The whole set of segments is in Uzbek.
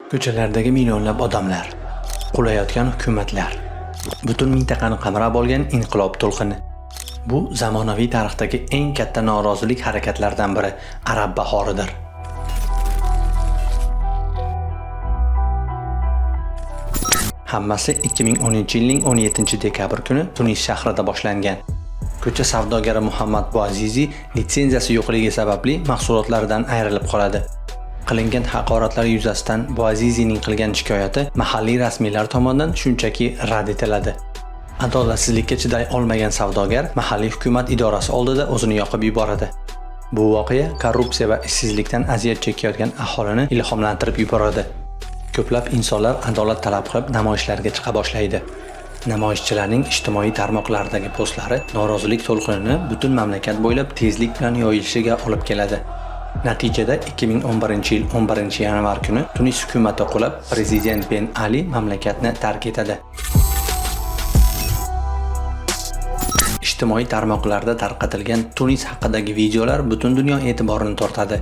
Ko'chalardagi millionlab odamlar, qulayotgan hukumatlar, butun mintaqani qamrab olgan inqilob to'lqini. Bu zamonaviy tarixdagi eng katta norozilik harakatlaridan biri Arab bahoridir. Hammasi 2010-yilning 17-dekabr kuni Tunis shahrida boshlangan. Ko'cha savdogari Muhammad Bouazizi litsenziyasi yo'qligi sababli mahsulotlaridan ayrilib qoladi. Qilingan haqoratlar yuzasidan Bouazizining qilgan shikoyati mahalliy rasmiylar tomonidan shunchaki rad etiladi. Adolatsizlikka chiday olmagan savdogar mahalliy hukumat idorasi oldida o'zini yoqib yuboradi. Bu voqea korrupsiya va ishsizlikdan aziyat chekayotgan aholini ilhomlantirib yuboradi. Ko'plab insonlar adolat talab qilib namoyishlarga chiqa boshlaydi. Namoyishchilarning ijtimoiy tarmoqlardagi postlari norozilik to'lqinini butun mamlakat bo'ylab tezlik bilan yoyilishiga olib keladi. Natijada 2011-yil 11-yanvar kuni Tunis hukumati qulab, prezident Ben Ali mamlakatni tark etadi. Ijtimoiy tarmoqlarda tarqatilgan Tunis haqidagi videolar butun dunyo e'tiborini tortadi.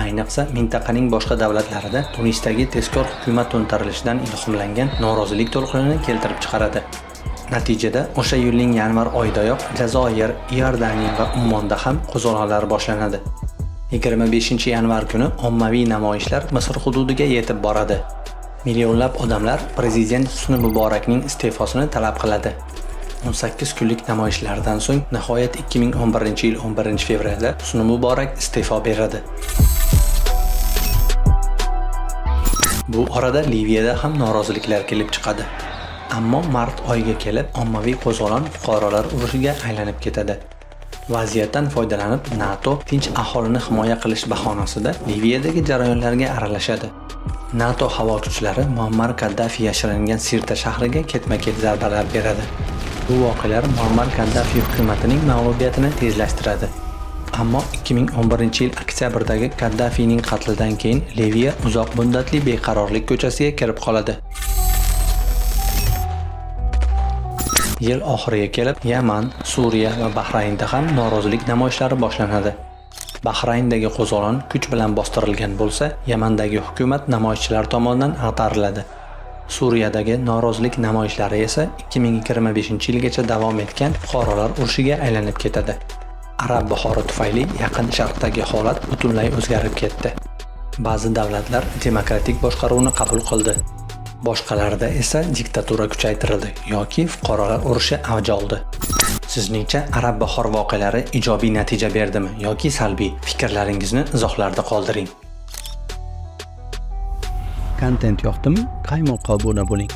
Ayniqsa mintaqaning boshqa davlatlarida Tunisdagi tezkor hukumat to'ntarilishidan ilhomlangan norozilik to'lqinini keltirib chiqaradi. Natijada o'sha yilning yanvar oyidayoq Jazoir, Iordaniya va Ummonda ham qo'zg'olonlar boshlanadi. 25-yanvar kuni ommaviy namoyishlar Misr hududiga yetib boradi. Millionlab odamlar prezident Husni Muborakning iste'fosini talab qiladi. 18 kunlik namoyishlardan so'ng nihoyat 2011-yil 11-fevralda Husni Muborak iste'fo beradi. Bu orada Liviyada ham noroziliklar kelib chiqadi. Ammo mart oyiga kelib ommaviy qo'zg'olon fuqarolar urushiga aylanib ketadi. Vaziyatdan foydalanib NATO tinch aholini himoya qilish bahonasida Liviyadagi jarayonlarga aralashadi. NATO havo kuchlari Muammar Kaddafi yashiringan Sirta shahriga ketma-ket zarbalar beradi. Bu voqealar Muammar Kaddafi hukumatining mag'lubiyatini tezlashtiradi. Ammo 2011-yil oktyabrdagi Kaddafining qatlidan keyin Liviya uzoq muddatli beqarorlik ko'chasiga kirib qoladi. Yil oxiriga kelib Yaman, Suriya va Bahraynda ham norozilik namoyishlari boshlanadi. Bahrayndagi qo'zg'olon kuch bilan bostirilgan bo'lsa, Yamandagi hukumat namoyishchilar tomonidan ag'dariladi. Suriyadagi norozilik namoyishlari esa 2025-yilgacha davom etgan fuqarolar urushiga aylanib ketadi. Arab bahori tufayli Yaqin Sharqdagi holat butunlay o'zgarib ketdi. Ba'zi davlatlar demokratik boshqaruvni qabul qildi. Boshqalarida esa diktatura kuchaytirildi yoki fuqarolar urushi avj oldi. Sizningcha Arab bahor voqealari ijobiy natija berdimi yoki salbiy? Fikrlaringizni izohlarda qoldiring. Kontent yoqdimi? Qaymoqqa obuna bo'ling.